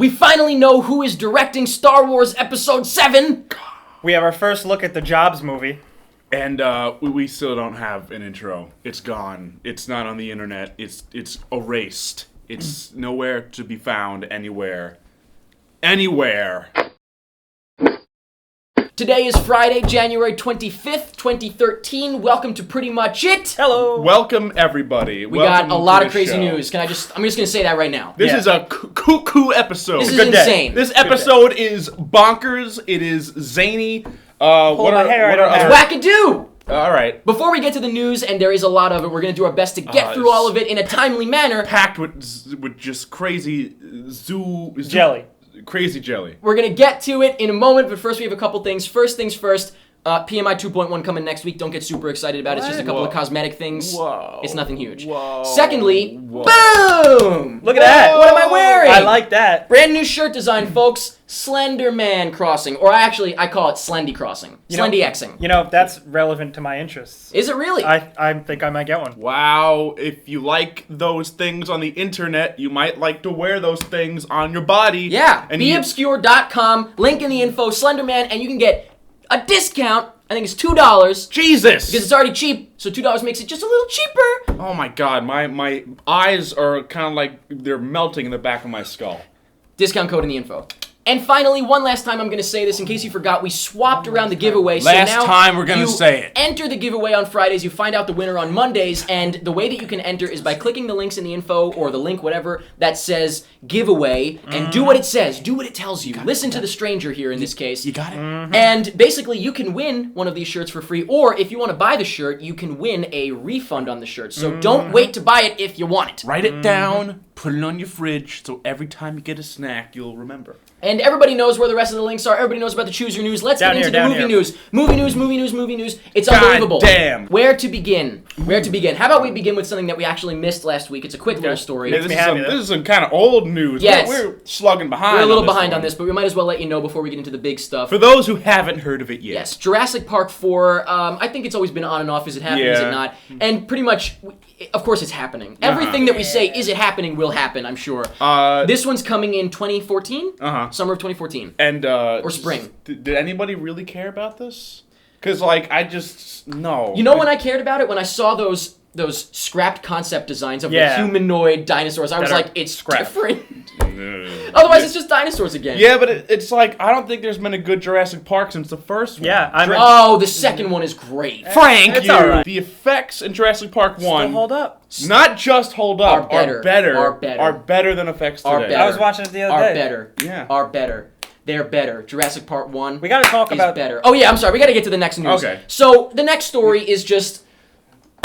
We finally know who is directing Star Wars Episode 7. We have our first look at the Jobs movie. And we still don't have an intro. It's gone. It's not on the internet. It's erased. It's nowhere to be found anywhere. Anywhere. Today is Friday, January 25th, 2013. Welcome to Pretty Much It. Hello. Welcome, everybody. We got a lot of crazy news. I'm just going to say that right now. This is a cuckoo episode. This is insane. This episode is bonkers. It is zany. It's wackadoo. All right. Before we get to the news, and there is a lot of it, we're going to do our best to get through all of it in a timely manner. Packed with just crazy jelly. Crazy jelly. We're going to get to it in a moment, but first we have a couple things. First things first, PMI 2.1 coming next week. Don't get super excited about it. It's just a couple of cosmetic things. Whoa. It's nothing huge. Whoa. Secondly, Whoa. boom! Look at that. What am I wearing? I like that. Brand new shirt design, folks. Slender Man Crossing. Or I call it Slendy Crossing. Slendy Xing. You know, that's relevant to my interests. Is it really? I think I might get one. Wow, if you like those things on the internet, you might like to wear those things on your body. Yeah, and beobscure.com, link in the info, Slenderman, and you can get a discount. I think it's $2. Jesus! Because it's already cheap, so $2 makes it just a little cheaper. Oh my god, my eyes are kind of like they're melting in the back of my skull. Discount code in the info. And finally, one last time, I'm going to say this in case you forgot, we swapped around the giveaway. Last so now time we're going to say it. Enter the giveaway on Fridays, you find out the winner on Mondays, and the way that you can enter is by clicking the links in the info, or the link, whatever, that says giveaway, and do what it says, do what it tells you. Listen to the stranger here in this case. You got it? And basically, you can win one of these shirts for free, or if you want to buy the shirt, you can win a refund on the shirt. So don't wait to buy it if you want it. Write it down, put it on your fridge, so every time you get a snack, you'll remember. And everybody knows where the rest of the links are. Everybody knows about the Choose Your News. Let's get into the movie news. Movie news. It's unbelievable. Damn. Where to begin? How about we begin with something that we actually missed last week? It's a quick little story. This is some kind of old news. Yes. We're slugging behind. We're a little behind on this, but we might as well let you know before we get into the big stuff. For those who haven't heard of it yet. Yes, Jurassic Park 4, I think it's always been on and off. Is it happening, is it not? And pretty much, of course it's happening. Everything that we say, is it happening, will happen, I'm sure. This one's coming in 2014? Summer of 2014. And, or spring. Did anybody really care about this? Because, no. You know when I cared about it? When I saw those scrapped concept designs of the humanoid dinosaurs. I was like, it's different. Otherwise, it's just dinosaurs again. Yeah, but it's like, I don't think there's been a good Jurassic Park since the first one. Yeah, the second one is great. Frank, it's all right. The effects in Jurassic Park 1 still hold up. Not just hold up, are better than effects today. I was watching it the other day. Are better. They're better. Jurassic Park 1 we gotta talk about better. Oh yeah, I'm sorry. We gotta get to the next news. Okay. So the next story is just.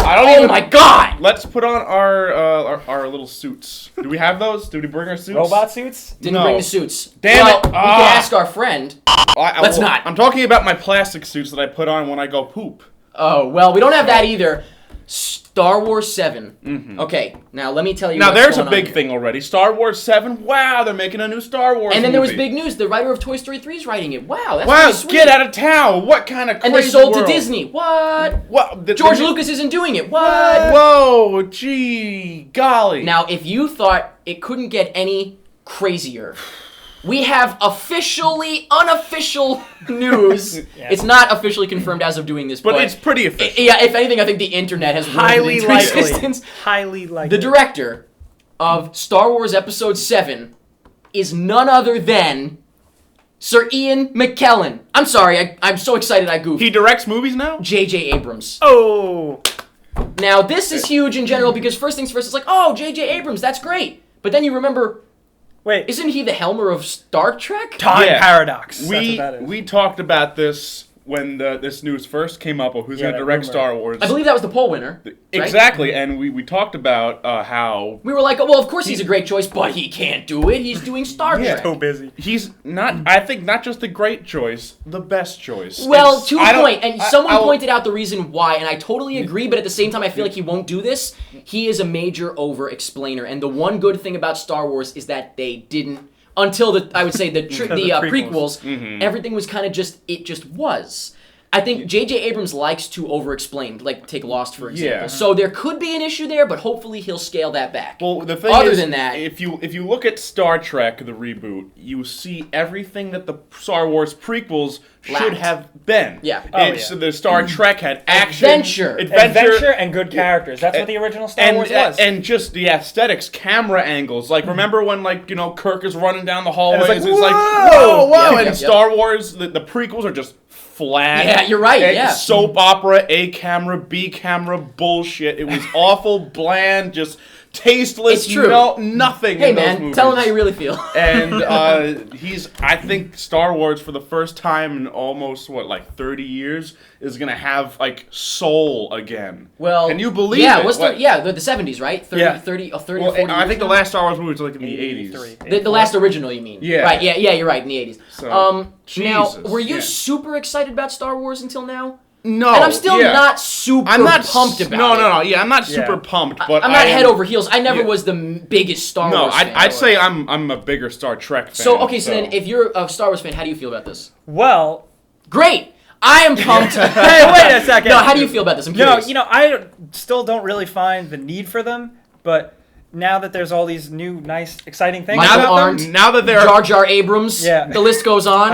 Oh my god! Let's put on our little suits. Do we have those? Did we bring our suits? Robot suits? Didn't bring the suits. Damn it! We can ask our friend. Let's not. I'm talking about my plastic suits that I put on when I go poop. Oh, well, we don't have that either. Star Wars 7. Okay, now let me tell you. Now there's a big thing already. Star Wars 7. Wow, they're making a new Star Wars. And then movie. there was big news. The writer of Toy Story 3 is writing it. Wow, that's pretty sweet. Get out of town! What kind of crazy And they sold world? to Disney. What? What? George Lucas isn't doing it. What? Whoa, gee, golly. Now, if you thought it couldn't get any crazier, we have unofficial news. It's not officially confirmed as of doing this, but it's pretty official. Yeah, if anything, I think the internet has highly likely. Existence. Highly likely. The director of Star Wars Episode 7 is none other than Sir Ian McKellen. I'm sorry, I'm so excited I goofed. He directs movies now? J.J. Abrams. Oh. Now, this is huge in general because first things first, it's like, oh, J.J. Abrams, that's great. But then you remember... Wait. Isn't he the helmer of Star Trek? Time Paradox. That's what that is. We talked about this when this news first came up of who's going to direct Star Wars. I believe that was the poll winner. Exactly, and we talked about how... We were like, oh, well, of course he's a great choice, but he can't do it. He's doing Star Trek. So busy. He's not, I think, not just the great choice, the best choice. Well, to a point, and someone pointed out the reason why, and I totally agree, but at the same time, I feel like he won't do this. He is a major over-explainer, and the one good thing about Star Wars is that they didn't... Until I would say the prequels, everything was kind of it just was. I think J.J. Abrams likes to over-explain, like take Lost for example. Yeah. So there could be an issue there, but hopefully he'll scale that back. Well, the thing Other is, than that, if you look at Star Trek, the reboot, you see everything that the Star Wars prequels should have been. Yeah. The Star Trek had action, adventure, and good characters. That's what the original Star Wars was. And just the aesthetics, camera angles. Like, remember when, like, Kirk is running down the hallways? And it's like, whoa! Yep, and Star Wars, the prequels are just flat. Yeah, you're right, yeah. Soap opera, A camera, B camera bullshit. It was awful, bland, just tasteless. It's true. Nothing Hey in those man, movies. tell him how you really feel. And I think Star Wars, for the first time in almost, 30 years, is going to have, like, soul again. Well, can you believe it? The 70s, right? 30 or 40 I think the now? last Star Wars movie was, like, in the 80s. The last original, you mean? Yeah. Right, yeah, you're right, in the 80s. So, now, Jesus, were you super excited about Star Wars until now? No. And I'm still not super pumped about it. No. Yeah, I'm not super pumped, but I'm not head over heels. I never was the biggest Star Wars fan. No, I'd say I'm a bigger Star Trek fan. So then if you're a Star Wars fan, how do you feel about this? Well, great! I am pumped. Hey, wait a second. No, how do you feel about this? I'm curious. I still don't really find the need for them, but now that there's all these new, nice, exciting things now that there are Jar Jar Abrams, the list goes on.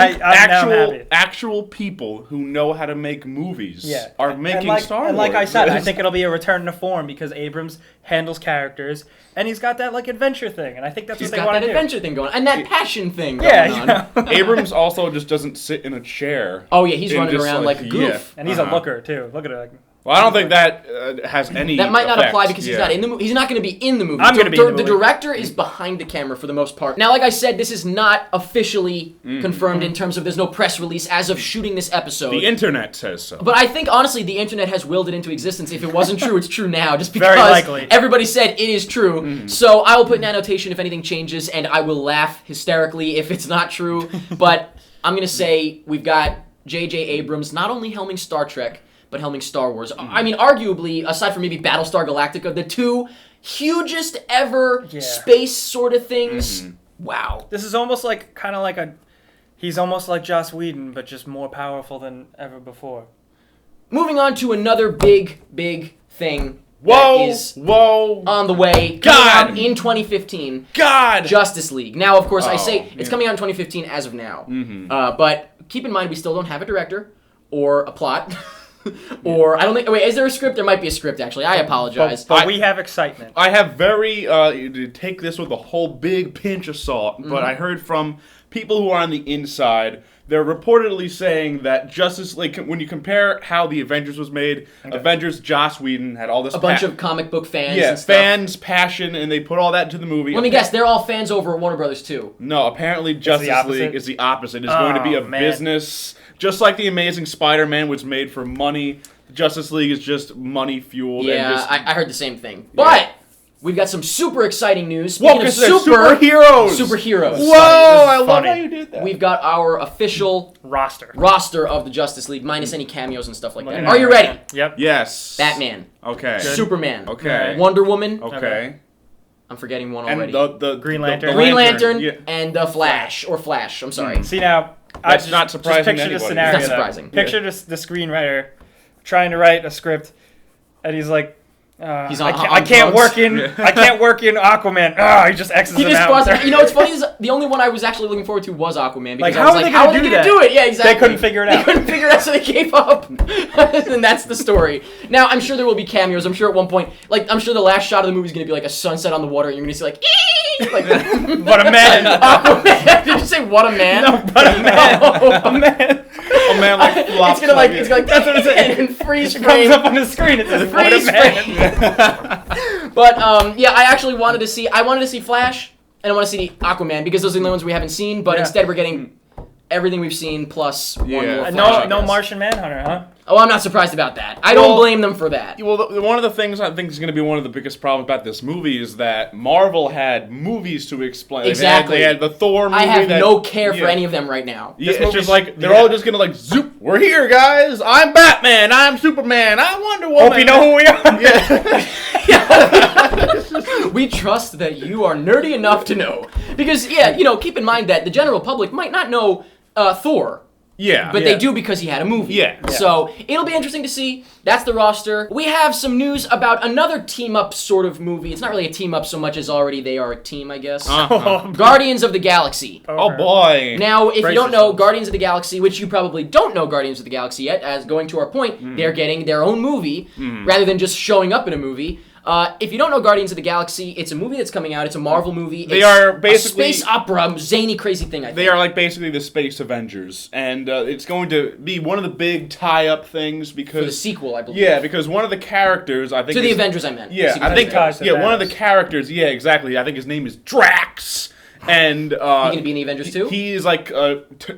Actual people who know how to make movies are making Star Wars. And like I said, I think it'll be a return to form because Abrams handles characters, and he's got that adventure thing, and I think that's what they want to do. He's got that adventure thing going on, and that passion thing going on. Abrams also just doesn't sit in a chair. Oh yeah, he's running around like a goof. Yeah. And he's a looker too. Look at it. Well, I don't think that has any. That might not apply because he's not in the movie. He's not going to be in the movie. I'm going to be in the movie. The director is behind the camera for the most part. Now, like I said, this is not officially confirmed in terms of there's no press release as of shooting this episode. The internet says so. But I think, honestly, the internet has willed it into existence. If it wasn't true, it's true now, just because Very likely. everybody said it is true. So I will put an annotation if anything changes, and I will laugh hysterically if it's not true. But I'm going to say we've got J.J. Abrams not only helming Star Trek, but helming Star Wars. I mean, arguably, aside from maybe Battlestar Galactica, the two hugest ever space sort of things. Wow. This is almost like, he's almost like Joss Whedon, but just more powerful than ever before. Moving on to another big thing. Whoa! On the way. God! In 2015. God! Justice League. Now, of course, I say it's coming out in 2015 as of now. But keep in mind, we still don't have a director or a plot. Or I don't think. Wait, is there a script? There might be a script. Actually, I apologize. But we have excitement. I have take this with a whole big pinch of salt. But I heard from people who are on the inside. They're reportedly saying that Justice League, when you compare how the Avengers was made, Avengers, Joss Whedon had all this bunch of comic book fans. And stuff. Fans, passion, and they put all that into the movie. Let me guess, they're all fans over at Warner Brothers too. No, apparently Justice League is the opposite. It's going to be a business. Just like the Amazing Spider-Man was made for money, Justice League is just money fueled. Yeah, I heard the same thing. But we've got some super exciting news. Whoa, because they're superheroes! Superheroes. Whoa, I love how you did that. We've got our official roster of the Justice League, minus any cameos and stuff like that. Are you ready? Yep. Yes. Batman. Okay. Good. Superman. Okay. Wonder Woman. Okay. I'm forgetting one already. And the Green Lantern. Green Lantern and the Flash. Or Flash, I'm sorry. See now... That's not surprising just picture to the anybody. scenario. It's not surprising. Picture the screenwriter trying to write a script, and he's like, I can't work in Aquaman. He just X's He it just out. buzzed. You know what's funny is the only one I was actually looking forward to was Aquaman. Because How are they going to do it? Yeah, exactly. They couldn't figure it out. They couldn't figure it out, so they gave up. And that's the story. Now, I'm sure there will be cameos. I'm sure at one point, I'm sure the last shot of the movie is going to be like a sunset on the water, and you're going to see What a man. Aquaman. Did you say what a man? No, but a man. No. A man. A man like flops. It's gonna that's what it says. And freeze frame. Comes up on the screen. It says what a man. But I actually wanted to see Flash and I want to see Aquaman because those are the only ones we haven't seen. But instead, we're getting everything we've seen plus one more. Flash, no Martian Manhunter, huh? Oh, I'm not surprised about that. I don't blame them for that. Well, one of the things I think is going to be one of the biggest problems about this movie is that Marvel had movies to explain. Exactly. They had the Thor movie. I have no care for any of them right now. Yeah, it's just like, they're all just going to zoop, we're here, guys. I'm Batman. I'm Superman. I'm Wonder Woman. Hope you know who we are. Yeah. We trust that you are nerdy enough to know. Because, keep in mind that the general public might not know Thor. Yeah. But they do because he had a movie. Yeah. So it'll be interesting to see. That's the roster. We have some news about another team-up sort of movie. It's not really a team-up so much as already they are a team, I guess. Guardians of the Galaxy. Oh, boy. Now, if you don't know Guardians of the Galaxy, which you probably don't know Guardians of the Galaxy yet, as going to our point, they're getting their own movie rather than just showing up in a movie. If you don't know Guardians of the Galaxy, it's a movie that's coming out. It's a Marvel movie. They are basically a space opera, zany, crazy thing. I think they are like basically the Space Avengers, and it's going to be one of the big tie-up things because for the sequel, I believe. Yeah, because one of the characters, I think to the Avengers, I meant. Yeah, I think one of the characters. Yeah, exactly. I think his name is Drax. And he gonna be in the Avengers too? He is like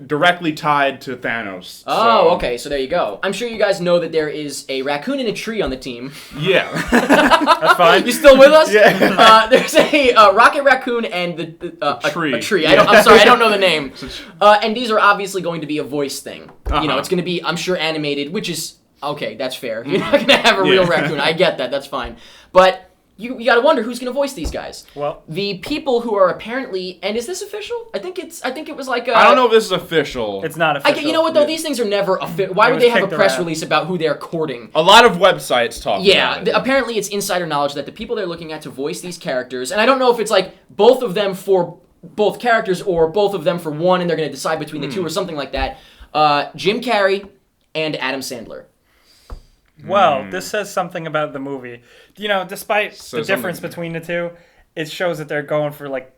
directly tied to Thanos. Oh, okay. So there you go. I'm sure you guys know that there is a raccoon and a tree on the team. Yeah, that's fine. You still with us? Yeah. There's a Rocket Raccoon and a tree. A tree. Yeah. I'm sorry, I don't know the name. And these are obviously going to be a voice thing. You know, it's going to be, I'm sure, animated, which is okay. That's fair. You're not going to have a real raccoon. I get that. That's fine. But you got to wonder who's going to voice these guys. Well, the people who are apparently, and is this official? I think it was like I don't know if this is official. It's not official. You know what though? These things are never official. Why would they have a press release about who they're courting? A lot of websites talk about it. Apparently it's insider knowledge that the people they're looking at to voice these characters, and I don't know if it's like both of them for both characters or both of them for one, and they're going to decide between the two or something like that. Jim Carrey and Adam Sandler. Well, this says something about the movie. You know, despite the difference between the two, it shows that they're going for like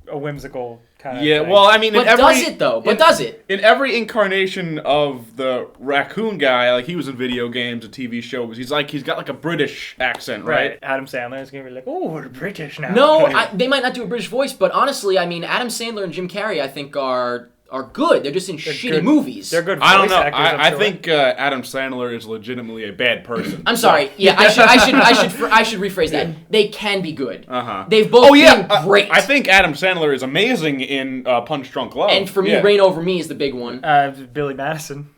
a whimsical kind of thing. Well, I mean, does it? In every incarnation of the raccoon guy, like he was in video games, and TV shows, he's got like a British accent, right? Adam Sandler is gonna be like, "Oh, we're British now." No, they might not do a British voice, but honestly, I mean, Adam Sandler and Jim Carrey, I think are good. They're just in shitty movies. They're good voice I don't know. actors, I think Adam Sandler is legitimately a bad person. I'm sorry. Yeah, I should rephrase that. They can be good. They've both been great. I think Adam Sandler is amazing in Punch Drunk Love. And for me, Reign Over Me is the big one. Billy Madison.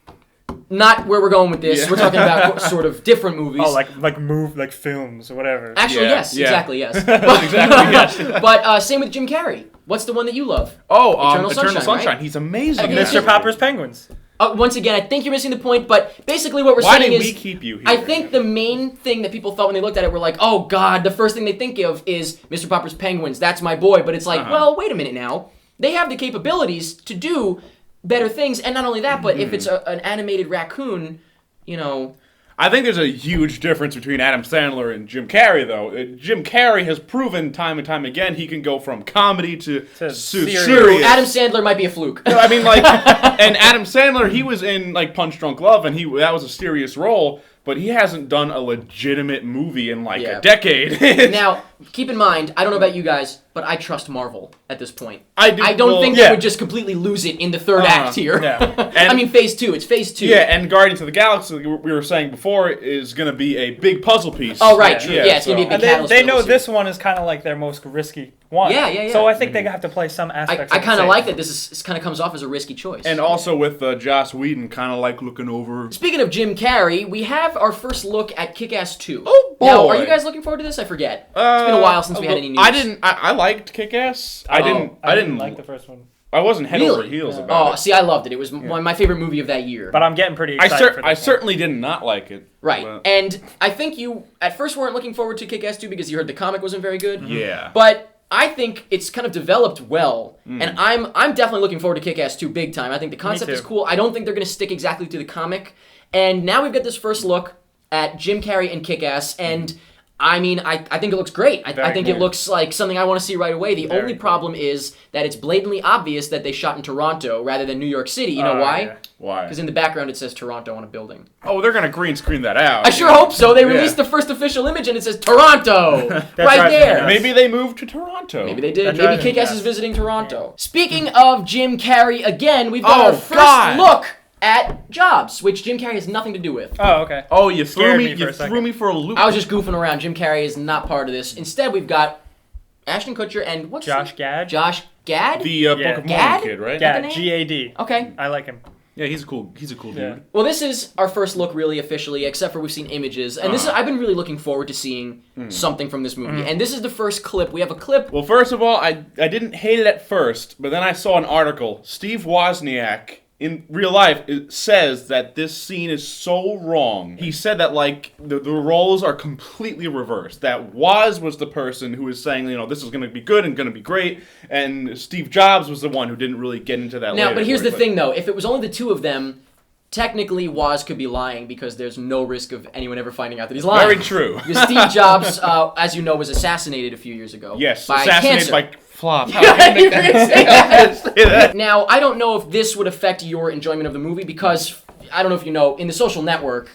Not where we're going with this. We're talking about sort of different movies. Oh, like films or whatever. Actually, yes. Exactly, yes. But same with Jim Carrey. What's the one that you love? Oh, Eternal Sunshine. Right? He's amazing. Mr. Popper's Penguins. Once again, I think you're missing the point, but basically what we're saying is... Why did we keep you here? I think the main thing that people thought when they looked at it were like, oh, God, the first thing they think of is Mr. Popper's Penguins. That's my boy. But it's like, well, wait a minute now. They have the capabilities to do better things, and not only that, but if it's an animated raccoon, you know... I think there's a huge difference between Adam Sandler and Jim Carrey, though. Jim Carrey has proven time and time again he can go from comedy to serious. Adam Sandler might be a fluke. No, I mean, like, and Adam Sandler, he was in like Punch Drunk Love, and that was a serious role. But he hasn't done a legitimate movie in like a decade. Now, keep in mind, I don't know about you guys, but I trust Marvel at this point. I do. I don't think they would just completely lose it in the third act here. I mean, phase 2. It's phase 2. Yeah, and Guardians of the Galaxy, we were saying before, is going to be a big puzzle piece. Oh, right. True. Yeah, it's going to be a big catalyst. They know this one is kind of like their most risky one. Yeah. So I think they have to play some aspects. I kind of like that this kind of comes off as a risky choice. And also with Joss Whedon kind of like looking over. Speaking of Jim Carrey, we have our first look at Kick-Ass 2. Oh, boy. Now, are you guys looking forward to this? I forget. It's been a while since we had any news. I liked Kick-Ass. I didn't like the first one. I wasn't head over heels about it. Oh, see, I loved it. It was my favorite movie of that year. But I'm getting pretty excited for this I certainly did not like it. Right. And I think you, at first, weren't looking forward to Kick-Ass 2 because you heard the comic wasn't very good. Yeah. But I think it's kind of developed well, and I'm definitely looking forward to Kick-Ass 2 big time. I think the concept is cool. I don't think they're going to stick exactly to the comic. And now we've got this first look at Jim Carrey and Kick-Ass, and I mean, I think it looks great. I think it looks like something I want to see right away. The only problem is that it's blatantly obvious that they shot in Toronto rather than New York City. You know why? Yeah. Why? Because in the background it says Toronto on a building. Oh, they're going to green screen that out. I sure hope so. They released the first official image and it says Toronto right there. Maybe they moved to Toronto. Maybe they did. Maybe Kick-Ass is visiting Toronto. Yeah. Speaking of Jim Carrey, again, we've got our first look at Jobs, which Jim Carrey has nothing to do with. Oh, okay. Oh, you threw me for a loop. I was just goofing around. Jim Carrey is not part of this. Instead, we've got Ashton Kutcher and Josh Gad. Josh Gad? The Book of Mormon kid, right? Gad, G-A-D. Okay. I like him. Yeah, he's a cool dude. Well, this is our first look really officially, except for we've seen images. And I've been really looking forward to seeing something from this movie. And this is the first clip. We have a clip. Well, first of all, I didn't hate it at first, but then I saw an article. Steve Wozniak in real life, it says that this scene is so wrong. He said that, like, the roles are completely reversed. That Woz was the person who was saying, this is going to be good and going to be great, and Steve Jobs was the one who didn't really get into that. Now, but here's the thing, though. If it was only the two of them, technically Woz could be lying because there's no risk of anyone ever finding out that he's lying. Very true. Because Steve Jobs, as you know, was assassinated a few years ago. Yes, by assassinated cancer. by Flop. Now, I don't know if this would affect your enjoyment of the movie because, I don't know if you know, in The Social Network,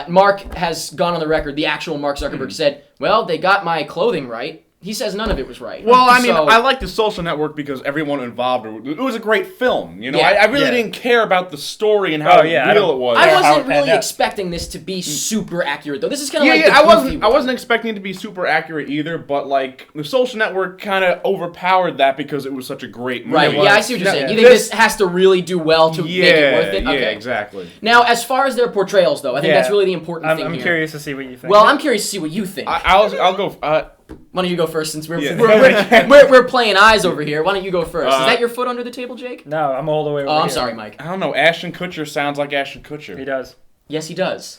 Mark has gone on the record, the actual Mark Zuckerberg said, well, they got my clothing right. He says none of it was right. Well, I mean, I like The Social Network because everyone involved, it was a great film. Yeah. I really didn't care about the story and how real it was. I wasn't really expecting this to be super accurate, though. This is kind of like the I wasn't expecting it to be super accurate either, but, like, The Social Network kind of overpowered that because it was such a great movie. Right, yeah, I see what you're saying. You think this has to really do well to make it worth it? Okay. Yeah, exactly. Now, as far as their portrayals, though, I think that's really the important thing here. I'm curious to see what you think. Well, I'm curious to see what you think. I'll go... Why don't you go first since we're playing eyes over here? Why don't you go first? Is that your foot under the table, Jake? No, I'm all the way over I'm here. sorry, Mike. I don't know. Ashton Kutcher sounds like Ashton Kutcher. He does. Yes, he does.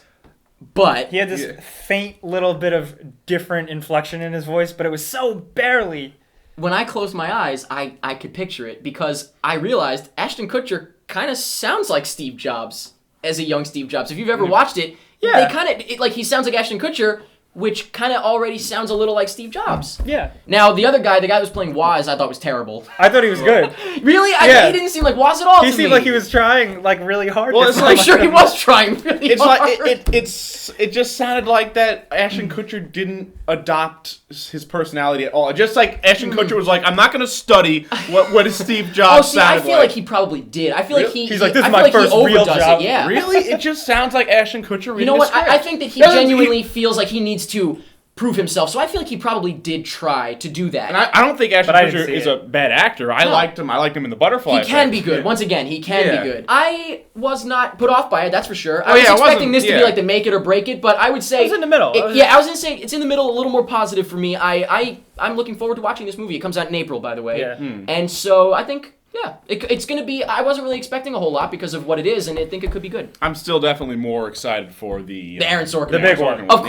But he had this faint little bit of different inflection in his voice, but it was so barely. When I closed my eyes, I could picture it because I realized Ashton Kutcher kind of sounds like Steve Jobs as a young Steve Jobs. If you've ever watched it, they kind of like he sounds like Ashton Kutcher, which kind of already sounds a little like Steve Jobs. Yeah. Now, the other guy, the guy who was playing Woz, I thought was terrible. I thought he was good. Really? He didn't seem like Woz at all. He seemed like he was trying like really hard. Well, I'm sure he was trying really hard. It just sounded like that Ashton Kutcher didn't adopt his personality at all. Just like Ashton Kutcher was like, I'm not going to study what Steve Jobs sounded like. I feel like he probably did. I feel like he's like, this is my first real job. Yeah. Really? It just sounds like Ashton Kutcher reading You know what? a script. I think that he genuinely feels like he needs to prove himself. So I feel like he probably did try to do that. And I don't think Ashton Kutcher is a bad actor. I liked him. I liked him in The Butterfly Effect. He can be good. Yeah. Once again, he can be good. I was not put off by it, that's for sure. I was expecting this to be like the make it or break it, but I would say... It was in the middle. I was going to say, it's in the middle, a little more positive for me. I'm looking forward to watching this movie. It comes out in April, by the way. Yeah. And so I think... Yeah, it's going to be... I wasn't really expecting a whole lot because of what it is, and I think it could be good. I'm still definitely more excited for the Aaron Sorkin. The big one. Of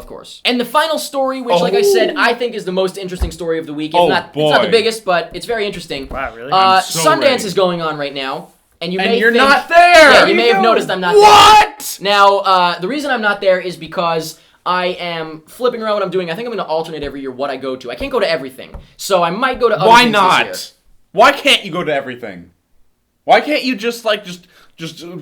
course. And the final story, which, like I said, I think is the most interesting story of the week. It's not the biggest, but it's very interesting. Wow, really? Sundance is going on right now. And you're not there! Yeah, you may have noticed I'm not there. What?! Now, the reason I'm not there is because... I am flipping around what I'm doing. I think I'm going to alternate every year what I go to. I can't go to everything. So I might go to other things this year. Why not? Why can't you go to everything? Why can't you just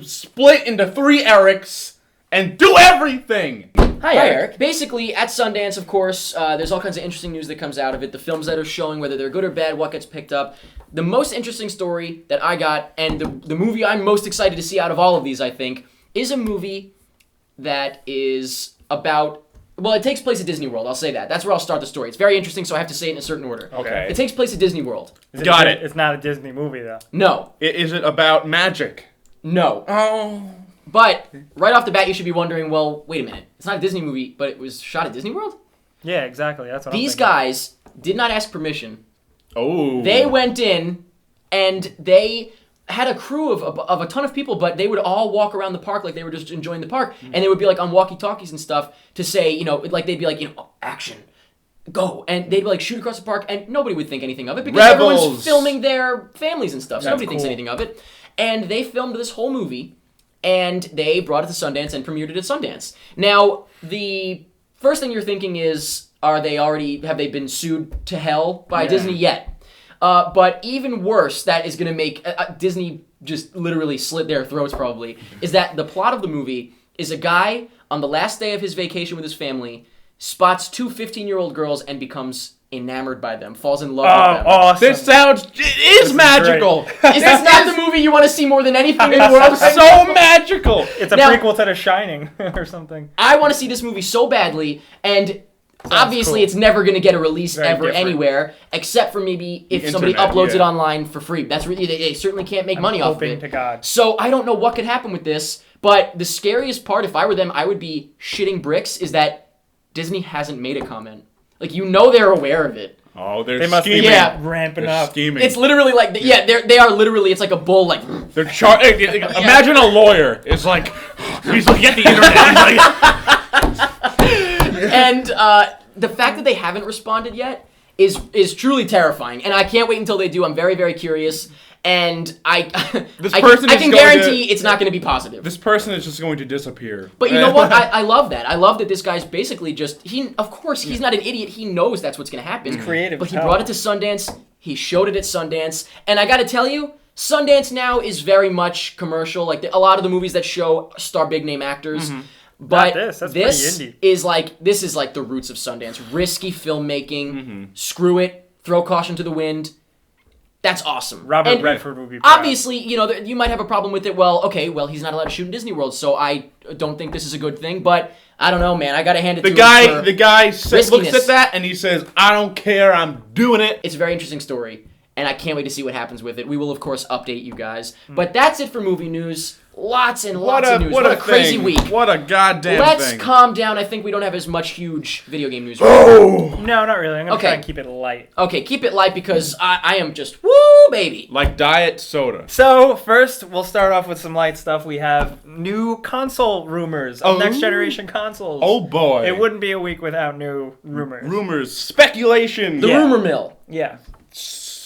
split into 3 Erics and do everything? Hi, Eric. Basically, at Sundance, of course, there's all kinds of interesting news that comes out of it. The films that are showing, whether they're good or bad, what gets picked up. The most interesting story that I got, and the movie I'm most excited to see out of all of these, I think, is a movie that is about... Well, it takes place at Disney World, I'll say that. That's where I'll start the story. It's very interesting, so I have to say it in a certain order. Okay. It takes place at Disney World. Got it. It's not a Disney movie, though. No. Is it about magic? No. Oh. But, right off the bat, you should be wondering, well, wait a minute. It's not a Disney movie, but it was shot at Disney World? Yeah, exactly. That's what These guys did not ask permission. Oh. They went in, and they... had a crew of a ton of people, but they would all walk around the park like they were just enjoying the park, and they would be like on walkie-talkies and stuff to say, like they'd be like, action, go, and they'd be like shoot across the park, and nobody would think anything of it because everyone's filming their families and stuff, so nobody thinks anything of it. And they filmed this whole movie, and they brought it to Sundance and premiered it at Sundance. Now, the first thing you're thinking is, have they been sued to hell by Disney yet? But even worse, that is going to make Disney just literally slit their throats probably, is that the plot of the movie is a guy on the last day of his vacation with his family spots 2 15-year-old girls and becomes enamored by them, falls in love with them. Awesome. It is magical. Is this not the movie you want to see more than anything in the world? So magical. It's a prequel to The Shining or something. I want to see this movie so badly, and... Obviously, it's never going to get a release anywhere, except for maybe if somebody uploads it online for free. That's really they certainly can't make money off of it. To God. So I don't know what could happen with this, but the scariest part, if I were them, I would be shitting bricks, is that Disney hasn't made a comment. Like, they're aware of it. Oh, they must scheming. Be ramping up. Scheming. It's literally like, they are literally, it's like a bull, like, They're imagine a lawyer is like, he's like, get the internet. He's like, and the fact that they haven't responded yet is truly terrifying, and I can't wait until they do. I'm very, very curious. And I can guarantee it's not going to be positive. This person is just going to disappear. But you know what? I love that. I love that this guy's basically just of course he's not an idiot. He knows that's what's going to happen. He's creative. But he brought it to Sundance. He showed it at Sundance, and I got to tell you, Sundance now is very much commercial. Like a lot of the movies that show star big name actors. Mm-hmm. But this is like the roots of Sundance. Risky filmmaking. Mm-hmm. Screw it. Throw caution to the wind. That's awesome. Robert Redford would be proud. Obviously, you might have a problem with it. Well, he's not allowed to shoot in Disney World, so I don't think this is a good thing. But I don't know, man. I gotta hand it to him. The guy looks at that and he says, "I don't care. I'm doing it." It's a very interesting story, and I can't wait to see what happens with it. We will, of course, update you guys. But that's it for movie news. Lots and lots of news. What a crazy week. What a goddamn Let's thing. calm down. I think we don't have as much huge video game news. No, not really. I'm going to try and keep it light. Okay, keep it light because I am just, woo, baby. Like diet soda. So, first, we'll start off with some light stuff. We have new console rumors of next-generation consoles. Oh, boy. It wouldn't be a week without new rumors. Rumors. Speculation. The rumor mill. Yeah.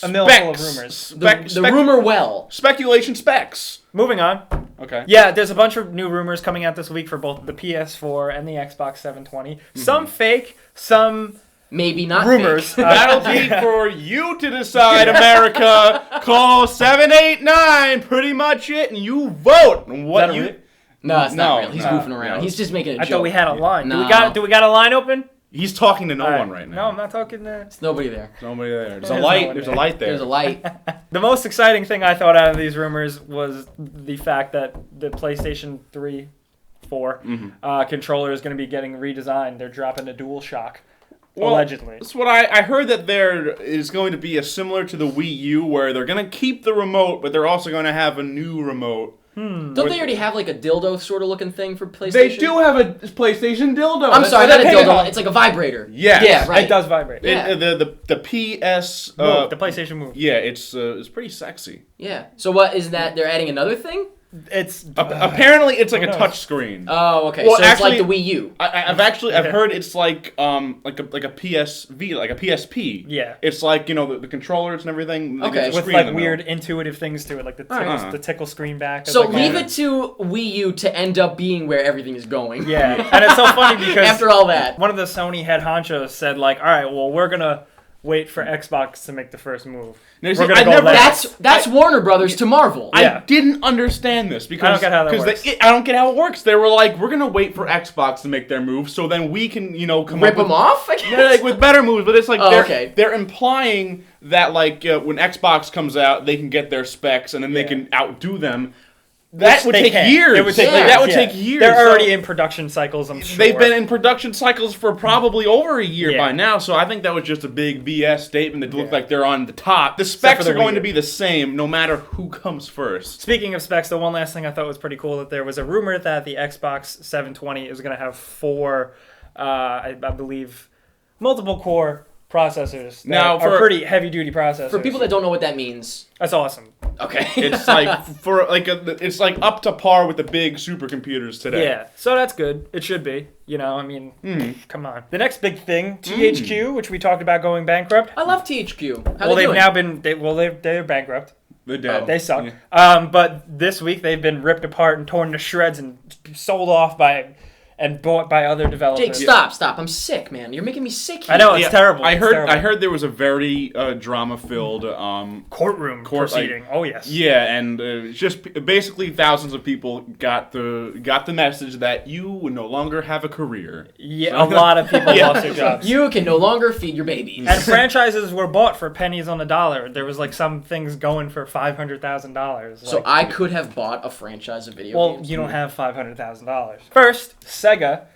A mill full of rumors. The rumor well. Speculation specs. Moving on. Okay. Yeah, there's a bunch of new rumors coming out this week for both the PS4 and the Xbox 720. Mm-hmm. Some fake, some maybe not rumors. Fake. That'll be for you to decide, America. Call 789, pretty much it, and you vote. What you? No, it's not real. He's goofing around. He's just making a joke. I thought we had a line. No. Do we got a line open? He's talking to no one right now. No, I'm not talking to... There's nobody there. There's a light. There's a light there. There's a light. The most exciting thing I thought out of these rumors was the fact that the PlayStation 3, 4 controller is going to be getting redesigned. They're dropping a DualShock, allegedly. That's what I heard, that there is going to be a similar to the Wii U, where they're going to keep the remote, but they're also going to have a new remote. Don't they already have like a dildo sort of looking thing for PlayStation? They do have a PlayStation dildo. I'm sorry, not a dildo. It's like a vibrator. Yes. Yeah, right. It does vibrate. Yeah. The PS... the PlayStation Move. Yeah, it's pretty sexy. Yeah. So what is that? They're adding another thing? It's apparently it's like a touch screen. Oh, okay. Well, so actually, it's like the Wii U. I've heard it's like a PSV, like a PSP. Yeah. It's like, the controllers and everything. Okay. With like weird intuitive things to it, like the tickle screen back. So leave it to Wii U to end up being where everything is going. Yeah. And it's so funny because after all that, one of the Sony head honchos said like, all right, well, we're gonna wait for Xbox to make the first move. Now, see, that's Warner Brothers to Marvel. I didn't understand this because I don't get how that works. I don't get how it works. They were like, we're gonna wait for Xbox to make their move, so then we can, come rip up with, them off. I guess? Like with better moves. But it's like they're implying that like when Xbox comes out, they can get their specs and then they can outdo them. That would take years. It would take That would take years. They're already in production cycles, I'm sure. They've been in production cycles for probably over a year by now, so I think that was just a big BS statement that looked like they're on the top. The specs are going to be the same no matter who comes first. Speaking of specs, the one last thing I thought was pretty cool, that there was a rumor that the Xbox 720 is going to have 4, I believe, multiple core processors. Now, are pretty heavy-duty processors. For people that don't know what that means, that's awesome. Okay. It's like it's like up to par with the big supercomputers today. Yeah, so that's good. It should be. Come on. The next big thing, THQ, which we talked about going bankrupt. I love THQ. They're bankrupt. They suck. Yeah. But this week they've been ripped apart and torn to shreds and sold off and bought by other developers. Jake, stop. I'm sick, man. You're making me sick here. I know, it's terrible. I heard there was a very drama-filled courtroom proceeding. Oh, yes. Yeah, and just basically thousands of people got the message that you would no longer have a career. Yeah, a lot of people lost their jobs. You can no longer feed your babies. And franchises were bought for pennies on the dollar. There was like some things going for $500,000. So I could have bought a franchise of video games. Well, you don't have $500,000. First, Sega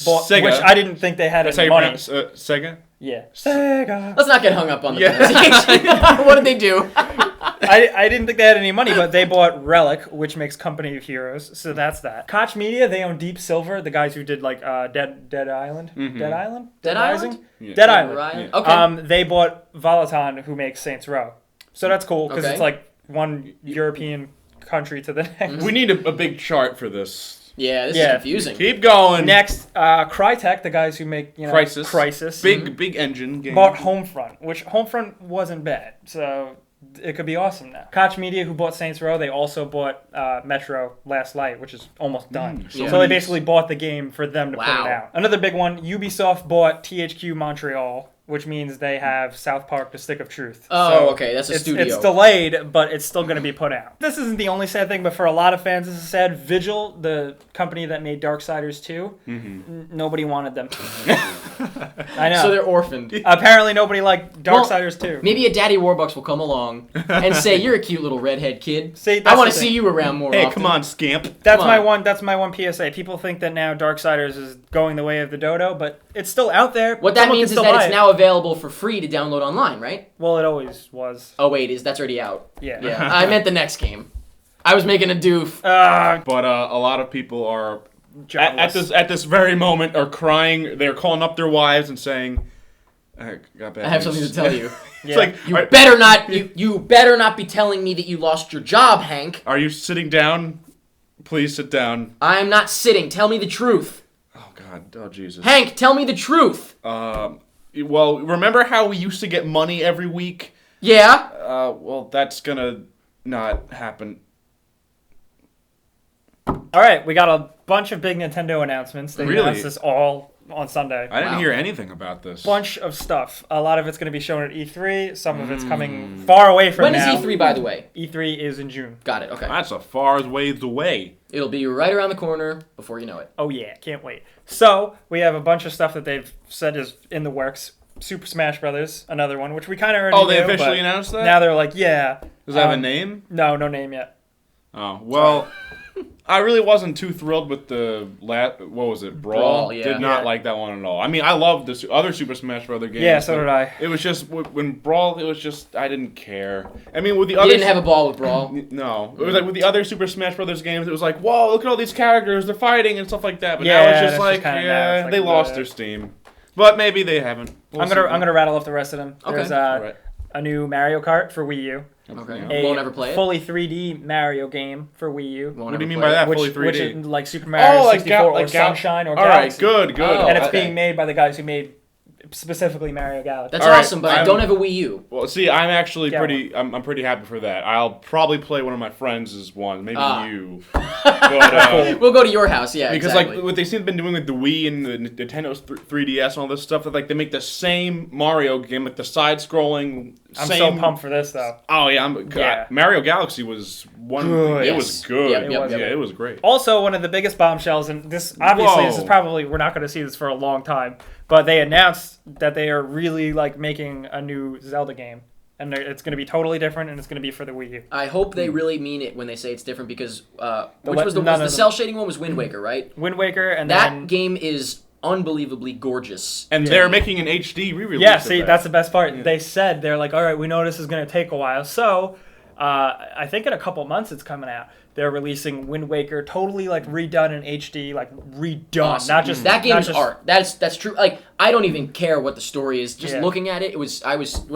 bought, which I didn't think they had any money. Sega? Yeah. Sega. Let's not get hung up on the pronunciation. What did they do? I didn't think they had any money, but they bought Relic, which makes Company of Heroes, so that's that. Koch Media, they own Deep Silver, the guys who did like Dead Island? Mm-hmm. Dead Island? Dead Island? Yeah. Dead Island. Yeah. Okay. They bought Volaton, who makes Saints Row. So that's cool, because it's like one European country to the next. We need a big chart for this. Yeah, this is confusing. Keep going. Next, Crytek, the guys who make Crysis, big engine game, bought Homefront, which Homefront wasn't bad, so it could be awesome now. Koch Media, who bought Saints Row, they also bought Metro Last Light, which is almost done. So they basically bought the game for them to put it out. Another big one, Ubisoft bought THQ Montreal, which means they have South Park: The Stick of Truth. Oh, okay, that's a studio. It's delayed, but it's still going to be put out. This isn't the only sad thing, but for a lot of fans, this is sad. Vigil, the company that made Darksiders 2, nobody wanted them. I know. So they're orphaned. Apparently nobody liked Darksiders 2. Maybe a Daddy Warbucks will come along and say, "You're a cute little redhead kid. See, I want to see you around more often." Hey, come on, scamp. That's my one PSA. People think that now Darksiders is going the way of the dodo, but it's still out there. What that means is that it's now available for free to download online, right? Well, it always was. Oh wait, that's already out? Yeah. I meant the next game. I was making a doof. But a lot of people are at this very moment are crying. They're calling up their wives and saying, "I got bad I have news." something to tell you." It's like you better not be telling me that you lost your job, Hank. Are you sitting down? Please sit down. I am not sitting. Tell me the truth. Oh God. Oh Jesus. Hank, tell me the truth. Well, remember how we used to get money every week? Yeah. Well, that's gonna not happen. All right, we got a bunch of big Nintendo announcements. They announced this all on Sunday. I didn't hear anything about this. Bunch of stuff. A lot of it's going to be shown at E3. Some of it's coming far away from now. When is E3, by the way? E3 is in June. Got it, okay. That's a far ways away. It'll be right around the corner before you know it. Oh yeah, can't wait. So, we have a bunch of stuff that they've said is in the works. Super Smash Brothers, another one, which we kind of already knew. Oh, they officially announced that? Now they're like, yeah. Does that have a name? No name yet. Oh, well... I really wasn't too thrilled with the what was it? Brawl? Yeah. Did not like that one at all. I mean, I loved the other Super Smash Brothers games. Yeah, so did I. It was just when Brawl, it was just I didn't care. I mean, with the other You didn't have a ball with Brawl. No, it was like with the other Super Smash Brothers games. It was like, whoa, look at all these characters, they're fighting and stuff like that. But now it's just like, they lost their steam. But maybe they haven't. I'm gonna rattle off the rest of them. Okay. There's a new Mario Kart for Wii U. Okay. Won't ever play it. Fully 3D Mario game for Wii U. What do you mean by that? Fully 3D? Which is like Super Mario 64 or Sunshine or Galaxy. All right, good. And it's being made by the guys who made specifically Mario Galaxy. That's awesome, but I don't have a Wii U. Well, see, I'm actually I'm pretty happy for that. I'll probably play one of my friends' one, maybe you. But, we'll go to your house, yeah. Because exactly. like what they seem to have been doing with the Wii and the Nintendo's 3DS and all this stuff, that like they make the same Mario game, like the side-scrolling. I'm so pumped for this though. Oh yeah, Mario Galaxy was one. It was good. It was great. Also, one of the biggest bombshells, and this is probably we're not going to see this for a long time, but they announced that they are really like making a new Zelda game, and it's going to be totally different, and it's going to be for the Wii U. I hope they really mean it when they say it's different, because which was the cell shading one was Wind Waker, right? Wind Waker, and that game is unbelievably gorgeous. And they're making an HD re-release. Yeah, see, that's the best part. Yeah. They said, they're like, all right, we know this is going to take a while. So, I think in a couple months it's coming out. They're releasing Wind Waker totally like redone in HD, like redone. Awesome. Not just that game is art. That's true. Like I don't even care what the story is. Just looking at it, when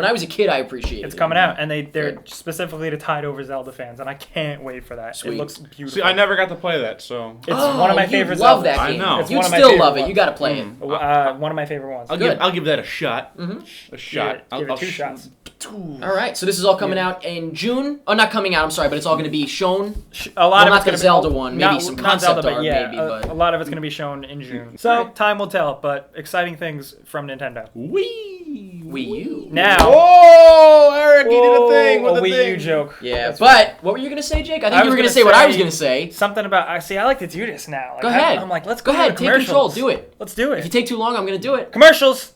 I was a kid, I appreciated it. It's coming out, and they're specifically to tide over Zelda fans, and I can't wait for that. Sweet. It looks beautiful. See, I never got to play that, so it's one of my favorite. Love that game. I know. You still love it. You got to play it. One of my favorite ones. I'll give that a shot. Mm-hmm. A shot. Give it 2 shots. All right, so this is all coming out in June. Oh, not coming out. I'm sorry, but it's all going to be shown. A lot of it's going to be Zelda one, maybe some concept art, maybe. But a lot of it's going to be shown in June. So time will tell, but exciting things from Nintendo. Wii U. Now. Oh, Eric, you did a thing with a Wii U joke. Yeah, but what were you going to say, Jake? I think you were going to say what I was going to say. Something about. I like to do this now. Like, go ahead. I'm like, let's go ahead. Take control. Do it. Let's do it. If you take too long, I'm going to do it. Commercials.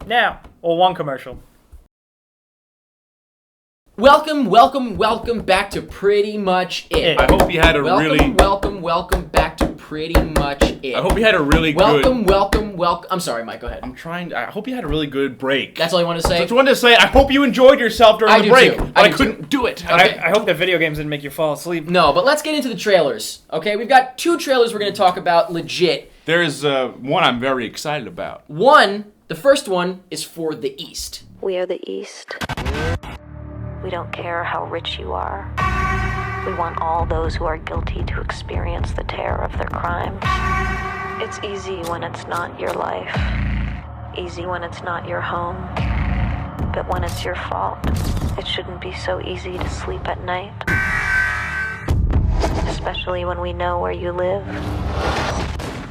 Now, one commercial. Welcome back to Pretty Much It. I hope you had a welcome back to Pretty Much It. I hope you had a really good... Welcome. I'm sorry, Mike, go ahead. I hope you had a really good break. That's all you want to say? So I just wanted to say, I hope you enjoyed yourself during the break. But I couldn't do it. Okay. I hope the video games didn't make you fall asleep. No, but let's get into the trailers, okay? We've got 2 trailers we're going to talk about legit. There is one I'm very excited about. The first one is for the East. We are the East. We don't care how rich you are. We want all those who are guilty to experience the terror of their crime. It's easy when it's not your life. Easy when it's not your home. But when it's your fault, it shouldn't be so easy to sleep at night. Especially when we know where you live.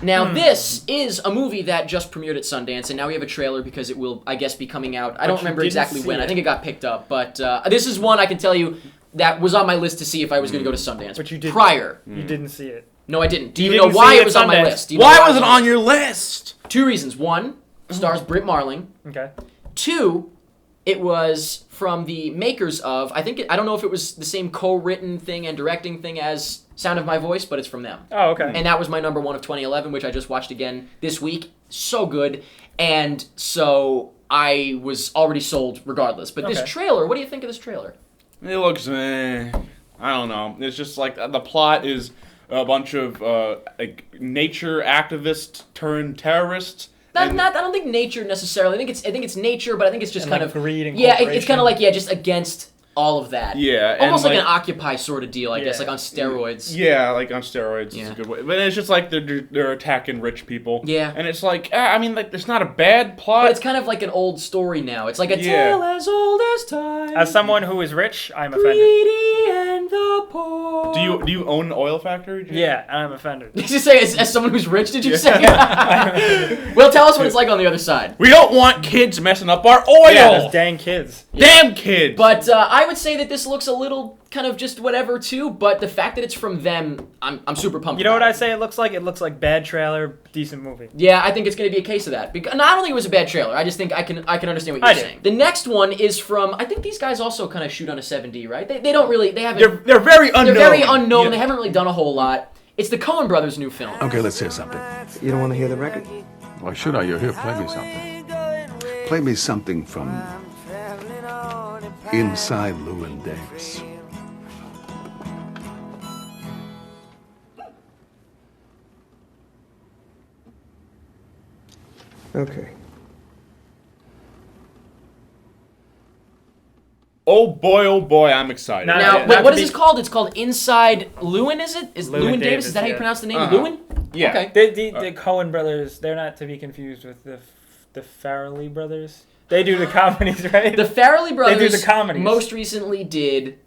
Now, this is a movie that just premiered at Sundance, and now we have a trailer because it will, I guess, be coming out. I don't remember exactly when. I think it got picked up. But this is one I can tell you that was on my list to see if I was going to go to Sundance. But you did prior. You didn't see it. No, I didn't. Do you know why it was on my list? Why was it on your list? 2 reasons. 1, stars Britt Marling. Okay. 2, it was from the makers of, I don't know if it was the same co-written thing and directing thing as Sound of My Voice, but it's from them. Oh, okay. And that was my number 1 of 2011, which I just watched again this week. So good. And so I was already sold regardless. But this trailer, what do you think of this trailer? It looks, I don't know. It's just like the plot is a bunch of like nature activists turned terrorists. I don't think nature necessarily. I think it's nature, but I think it's just kind of greed and it's kind of like just against all of that. Yeah, almost like an Occupy sort of deal, I guess, like on steroids. Yeah, like on steroids is a good way. But it's just like they're attacking rich people. Yeah, and it's like it's not a bad plot. But it's kind of like an old story now. It's like a tale as old as time. As someone who is rich, I'm offended. Greedy and the poor. Do you own an oil factory, Jim? Yeah, I'm offended. Did you say as someone who's rich? Did you say? Well, tell us what it's like on the other side. We don't want kids messing up our oil. Yeah, those dang kids. Damn kids. But I would say that this looks a little kind of just whatever too. But the fact that it's from them, I'm super pumped. You know what I say? It looks like bad trailer, decent movie. Yeah, I think it's going to be a case of that. Because, and I don't think it was a bad trailer. I just think I can understand what you're saying. The next one is from, I think these guys also kind of shoot on a 7D, right? They don't really, they haven't. They're very unknown. They're very unknown. Yeah. They haven't really done a whole lot. It's the Coen Brothers' new film. Okay, let's hear something. You don't want to hear the record? Why should I? You're here. Play me something. Play me something from Inside Llewyn Davis. Okay. Oh boy, I'm excited. Now, what is this called? It's called Inside Llewyn, is it? Is Llewyn Davis? Is that how you pronounce the name? Llewyn? Yeah. Okay. The Coen Brothers, they're not to be confused with the Farrelly Brothers. They do the comedies, right? The Farrelly Brothers they do the comedies. Most recently did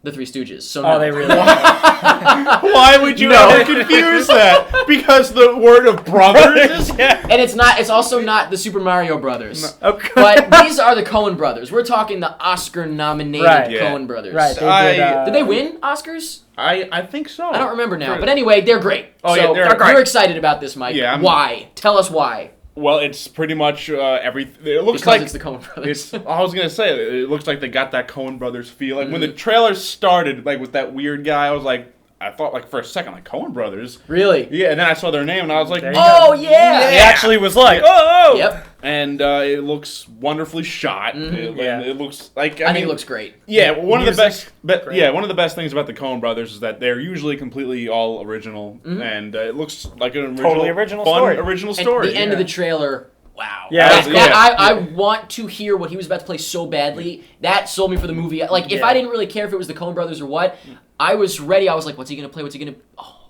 The Three Stooges. So no. Oh, they really Why would you ever confuse that? Because the word of brothers is... And it's also not the Super Mario Brothers. No. Okay. But these are the Coen Brothers. We're talking the Oscar-nominated Coen Brothers. Right. Did they win Oscars? I think so. I don't remember now. But anyway, they're great. Oh, so yeah, they're great. You're excited about this, Mike. Yeah. Why? Tell us why. Well, it's pretty much everything. It looks because like it's the Coen Brothers. I was gonna say it looks like they got that Coen Brothers feel. Like when the trailer started, like with that weird guy, I thought like for a second like Coen Brothers. Really? Yeah, and then I saw their name and I was like, oh yeah! He actually was like, oh. Yep. And it looks wonderfully shot. It looks like I think it looks great. Yeah, one of the best things about the Coen Brothers is that they're usually completely all original, and it looks like an original story. And the end of the trailer. Wow. Yeah, I want to hear what he was about to play so badly. That sold me for the movie. Like, if I didn't really care if it was the Coen Brothers or what, I was ready. I was like, what's he going to play? What's he going to... Oh.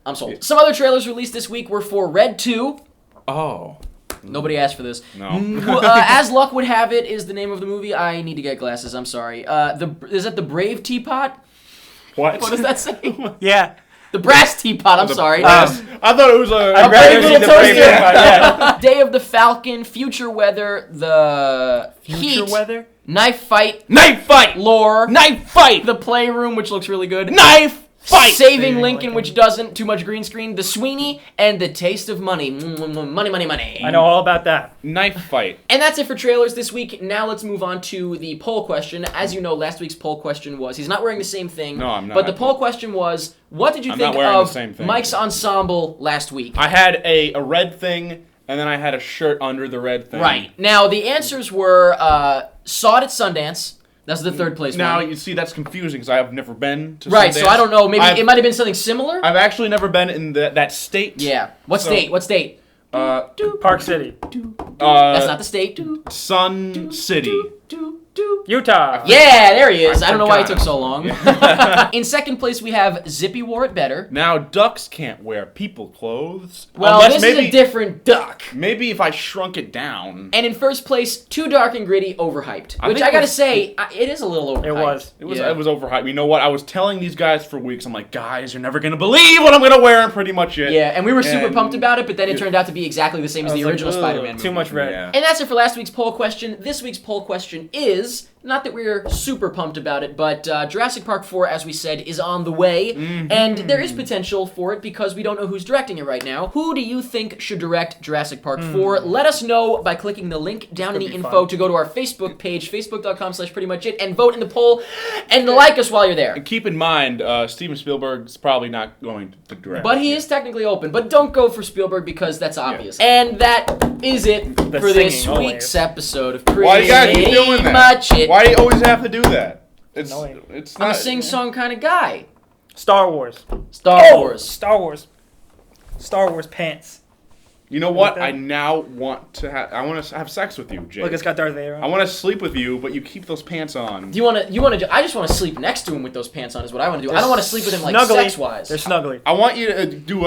I'm sold. Some other trailers released this week were for Red 2. Oh. Nobody asked for this. No. As Luck Would Have It is the name of the movie. I need to get glasses. I'm sorry. Is that The Brave Teapot? What? What does that say? Yeah. The Brass Teapot, I'm sorry. I thought it was I'd rather see the Brave Teapot, yeah. Day of the Falcon, Future Weather, The Future Heat, Weather? Knife Fight, Lore, The Playroom, which looks really good, Saving Lincoln, which doesn't, too much green screen, The Sweeney, and The Taste of Money. Money. I know all about that. Knife Fight. And that's it for trailers this week. Now let's move on to the poll question. As you know, last week's poll question was, he's not wearing the same thing. No, I'm not. But the poll question was, what did you think of Mike's ensemble last week? I had a red thing, and then I had a shirt under the red thing. Right. Now, the answers were, saw it at Sundance. That's the third place now, one. you see, that's confusing because I have never been to Right, Sundance. so I don't know. Maybe it might have been something similar? I've actually never been in that state. Yeah. What state? Park City. That's not the state. Sun City. Utah. Yeah, there he is. I don't know why it took so long. In second place, we have Zippy Wore It Better. Now, ducks can't wear people clothes. Well, this is a different duck. Maybe if I shrunk it down. And in first place, Too Dark and Gritty, Overhyped. Which I gotta say, it is a little overhyped. It was overhyped. You know what? I was telling these guys for weeks, I'm like, guys, you're never gonna believe what I'm gonna wear, and pretty much it. Yeah, and we were super pumped about it, but then it turned out to be exactly the same as the original Spider-Man movie. Too much red. Yeah. And that's it for last week's poll question. This week's poll question is, not that we're super pumped about it, but Jurassic Park 4, as we said, is on the way, and there is potential for it because we don't know who's directing it right now. Who do you think should direct Jurassic Park 4? Let us know by clicking the link down in the info to go to our Facebook page, facebook.com/prettymuchit, and vote in the poll, and like us while you're there. And keep in mind, Steven Spielberg's probably not going to direct. But he is technically open, but don't go for Spielberg because that's obvious. Yeah. And that is it for this week's episode of Pretty Why you guys keep doing that? Much It. Why do you always have to do that? It's not. I'm a sing-song kind of guy. Star Wars. Star Wars pants. You know what? I now want to have. I want to have sex with you, Jake. Look, it's got Darth Vader on. I want to sleep with you, but you keep those pants on. Do you want to? I just want to sleep next to him with those pants on. Is what I want to do. I don't want to sleep with him like sex-wise. They're snuggly. I want you to do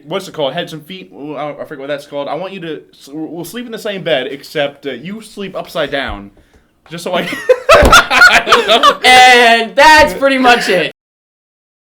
what's it called? Heads and feet. I forget what that's called. I want you to. We'll sleep in the same bed, except you sleep upside down, just so I. And that's pretty much it.